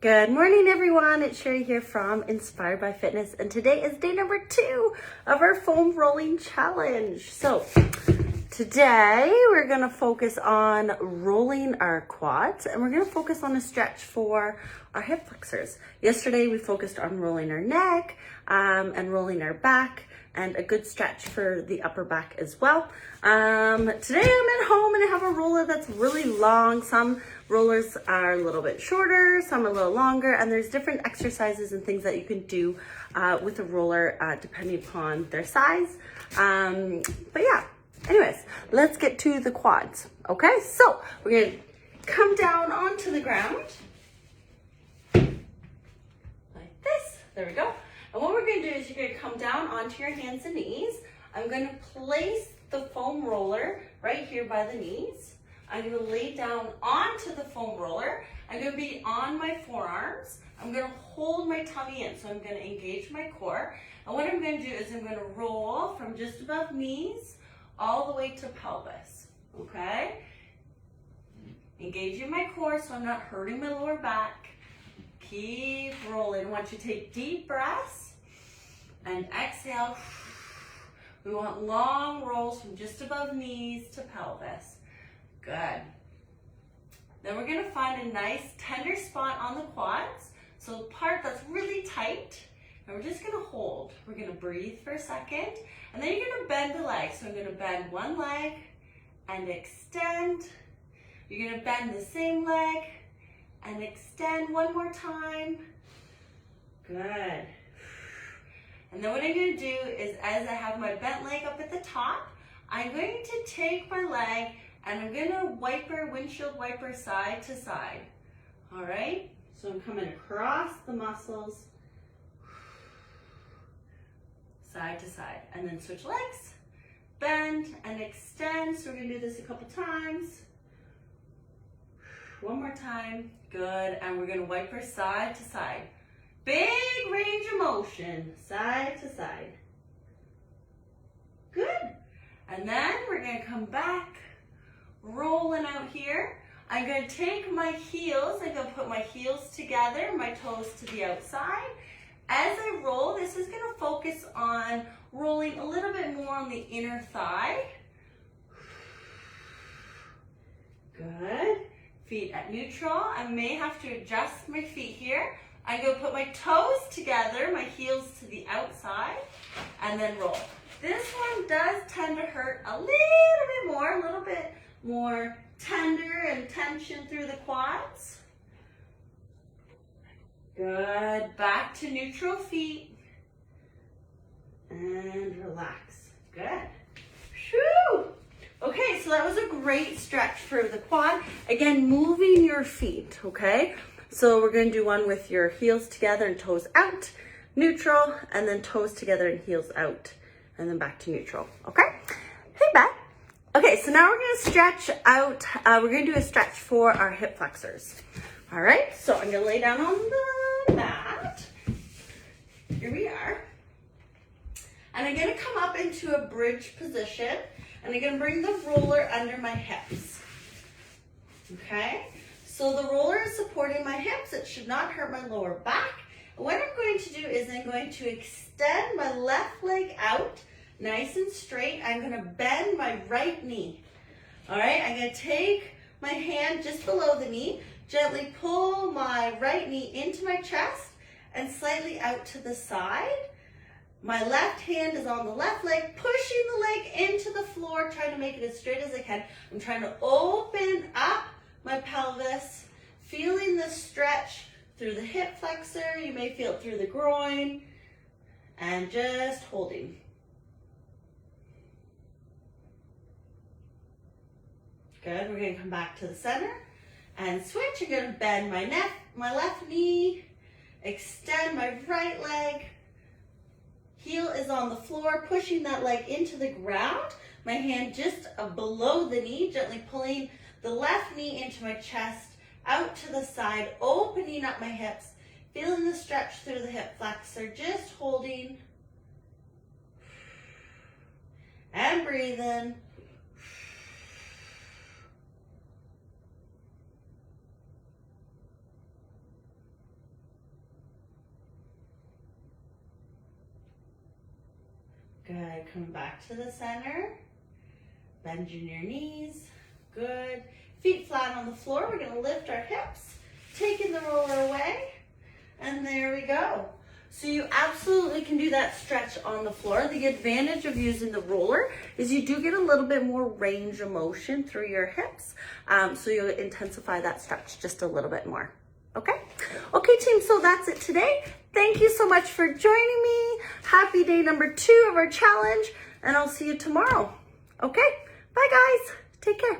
Good morning, everyone. It's Sherry here from Inspired by Fitness, and today is day number 2 of our foam rolling challenge. So today we're going to focus on rolling our quads, and we're going to focus on a stretch for our hip flexors. Yesterday we focused on rolling our neck and rolling our back, and a good stretch for the upper back as well. Today I'm at home and I have a roller that's really long. Some rollers are a little bit shorter, some a little longer, and there's different exercises and things that you can do with a roller depending upon their size. But yeah, anyways, let's get to the quads. Okay, so we're gonna come down onto the ground like this. There we go. And what we're going to do is you're going to come down onto your hands and knees. I'm going to place the foam roller right here by the knees. I'm going to lay down onto the foam roller. I'm going to be on my forearms. I'm going to hold my tummy in, so I'm going to engage my core. And what I'm going to do is I'm going to roll from just above knees all the way to pelvis, okay? Engaging my core so I'm not hurting my lower back. Keep rolling. I want you to take deep breaths and exhale. We want long rolls from just above knees to pelvis. Good. Then we're going to find a nice tender spot on the quads. So the part that's really tight. And we're just going to hold. We're going to breathe for a second. And then you're going to bend the leg. So I'm going to bend one leg and extend. You're going to bend the same leg and extend one more time. Good. And then what I'm going to do is, as I have my bent leg up at the top, I'm going to take my leg and I'm going to windshield wiper side to side. All right? So I'm coming across the muscles, side to side, and then switch legs, bend and extend. So we're going to do this a couple times. One more time. Good. And we're going to wiper side to side. Big range of motion, side to side. Good. And then we're going to come back, rolling out here. I'm going to take my heels. I'm going to put my heels together, my toes to the outside. As I roll, this is going to focus on rolling a little bit more on the inner thigh. Good. Feet at neutral. I may have to adjust my feet here. I'm going to put my toes together, my heels to the outside, and then roll. This one does tend to hurt a little bit more tender and tension through the quads. Good. Back to neutral feet. And relax. Good. Whew. Okay, so that was a great stretch for the quad. Again, moving your feet, okay? So we're going to do one with your heels together and toes out, neutral, and then toes together and heels out, and then back to neutral, okay? Hey, Beth. Okay, so now we're going to stretch out. We're going to do a stretch for our hip flexors. All right, so I'm going to lay down on the mat. Here we are. And I'm going to come up into a bridge position. And I'm going to bring the roller under my hips, okay? So the roller is supporting my hips. It should not hurt my lower back. And what I'm going to do is I'm going to extend my left leg out, nice and straight. I'm going to bend my right knee, all right? I'm going to take my hand just below the knee, gently pull my right knee into my chest and slightly out to the side. My left hand is on the left leg, pushing the leg into the floor, trying to make it as straight as I can. I'm trying to open up my pelvis, feeling the stretch through the hip flexor. You may feel it through the groin, and just holding. Good. We're going to come back to the center and switch. I'm going to bend my left knee, extend my right leg. Heel is on the floor, pushing that leg into the ground. My hand just below the knee, gently pulling the left knee into my chest, out to the side, opening up my hips, feeling the stretch through the hip flexor, just holding and breathing. Good. Come back to the center. Bending your knees. Good. Feet flat on the floor. We're going to lift our hips, taking the roller away, and there we go. So you absolutely can do that stretch on the floor. The advantage of using the roller is you do get a little bit more range of motion through your hips. So you'll intensify that stretch just a little bit more. Okay? Okay, team, so that's it today. Thank you so much for joining me. Happy day number 2 of our challenge, and I'll see you tomorrow. Okay? Bye, guys. Take care.